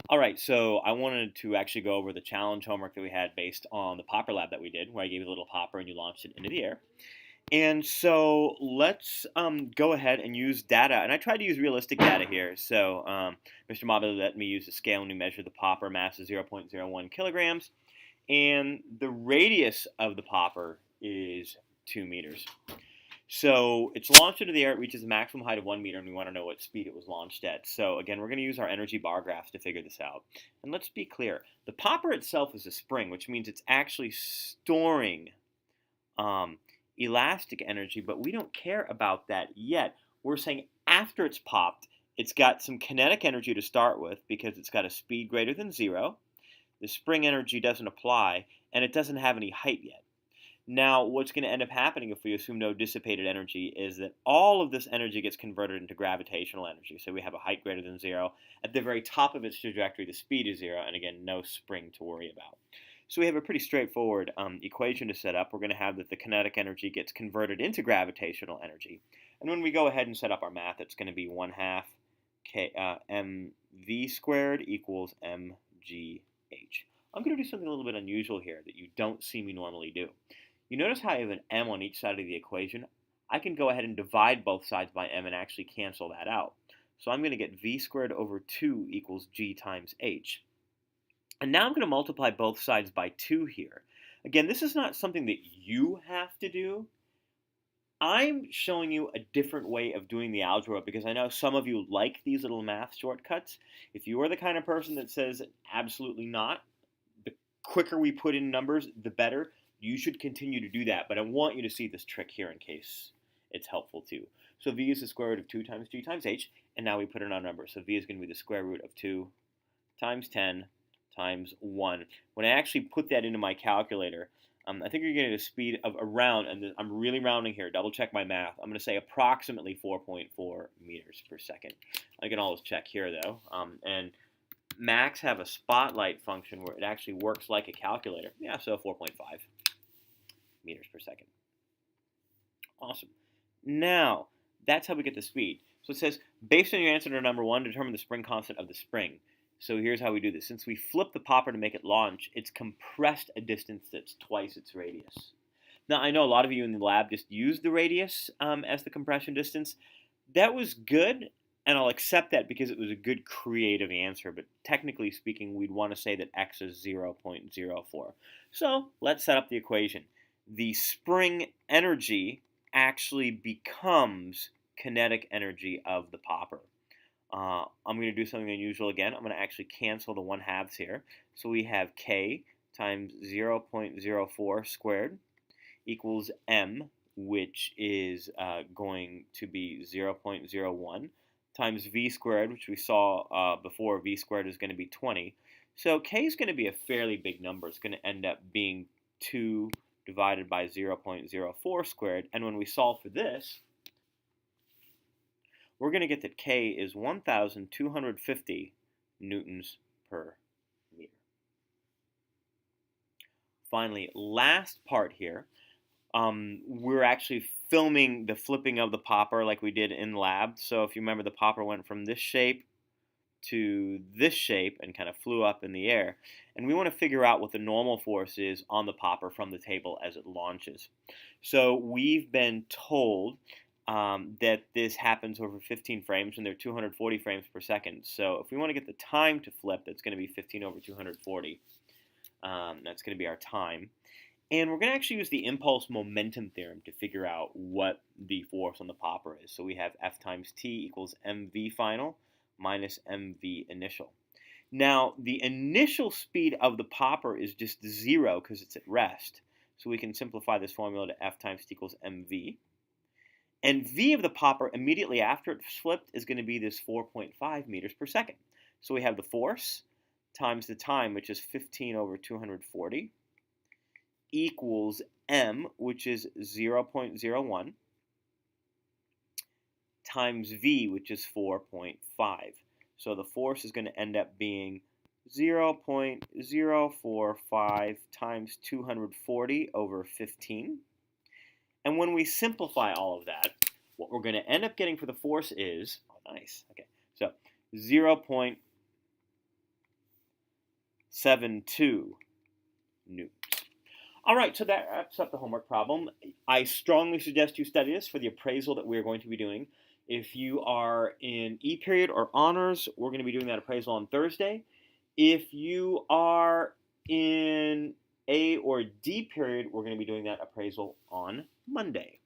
All right, so I wanted to actually go over the challenge homework that we had based on the popper lab that we did, where I gave you a little popper and you launched it into the air. And so let's go ahead and use data. And I tried to use realistic data here. So Mr. Mobile let me use a scale and we measured the popper mass is 0.01 kilograms. And the radius of the popper is 2 meters. So it's launched into the air, it reaches a maximum height of 1 meter, and we want to know what speed it was launched at. So again, we're going to use our energy bar graphs to figure this out. And let's be clear, the popper itself is a spring, which means it's actually storing um, elastic energy, but we don't care about that yet. We're saying after it's popped, it's got some kinetic energy to start with because it's got a speed greater than 0. The spring energy doesn't apply, and it doesn't have any height yet. Now, what's going to end up happening if we assume no dissipated energy is that all of this energy gets converted into gravitational energy. So we have a height greater than 0. At the very top of its trajectory, the speed is 0, and again, no spring to worry about. So we have a pretty straightforward equation to set up. We're going to have that the kinetic energy gets converted into gravitational energy. And when we go ahead and set up our math, it's going to be 1/2 mv squared equals mgh. I'm going to do something a little bit unusual here that you don't see me normally do. You notice how I have an m on each side of the equation? I can go ahead and divide both sides by m and actually cancel that out. So I'm going to get v squared over 2 equals g times h. And now I'm going to multiply both sides by 2 here. Again, this is not something that you have to do. I'm showing you a different way of doing the algebra because I know some of you like these little math shortcuts. If you are the kind of person that says absolutely not, the quicker we put in numbers, the better. You should continue to do that, but I want you to see this trick here in case it's helpful too. So v is the square root of 2 times g times h, and now we put in our number. So v is going to be the square root of 2 times 10 times 1. When I actually put that into my calculator, I think you're getting a speed of around, and I'm really rounding here, double check my math, I'm going to say approximately 4.4 meters per second. I can always check here though. And Macs have a spotlight function where it actually works like a calculator. Yeah, so 4.5 meters per second. Awesome. Now, that's how we get the speed. So it says, based on your answer to number 1, determine the spring constant of the spring. So here's how we do this. Since we flip the popper to make it launch, it's compressed a distance that's twice its radius. Now, I know a lot of you in the lab just used the radius as the compression distance. That was good, and I'll accept that because it was a good creative answer, but technically speaking, we'd want to say that x is 0.04. So let's set up the equation. The spring energy actually becomes kinetic energy of the popper. I'm going to do something unusual again. I'm going to actually cancel the 1/2s here. So we have k times 0.04 squared equals m, which is going to be 0.01, times v squared, which we saw before, v squared is going to be 20. So k is going to be a fairly big number. It's going to end up being 2 divided by 0.04 squared. And when we solve for this, we're going to get that k is 1,250 newtons per meter. Finally, last part here, we're actually filming the flipping of the popper like we did in lab. So if you remember, the popper went from this shape to this shape and kind of flew up in the air. And we want to figure out what the normal force is on the popper from the table as it launches. So we've been told that this happens over 15 frames, and they're 240 frames per second. So if we want to get the time to flip, that's going to be 15 over 240. That's going to be our time. And we're going to actually use the impulse momentum theorem to figure out what the force on the popper is. So we have F times T equals mv final minus mv initial. Now, the initial speed of the popper is just 0 because it's at rest. So we can simplify this formula to F times T equals mv. And v of the popper immediately after it's flipped is going to be this 4.5 meters per second. So we have the force times the time, which is 15 over 240, equals m, which is 0.01, times v, which is 4.5. So the force is going to end up being 0.045 times 240 over 15. And when we simplify all of that, what we're going to end up getting for the force is, oh, nice, okay, so 0.045 72 newtons. All right, so that wraps up the homework problem. I strongly suggest you study this for the appraisal that we're going to be doing. If you are in E-period or honors, we're going to be doing that appraisal on Thursday. If you are in A or D period, we're going to be doing that appraisal on Monday.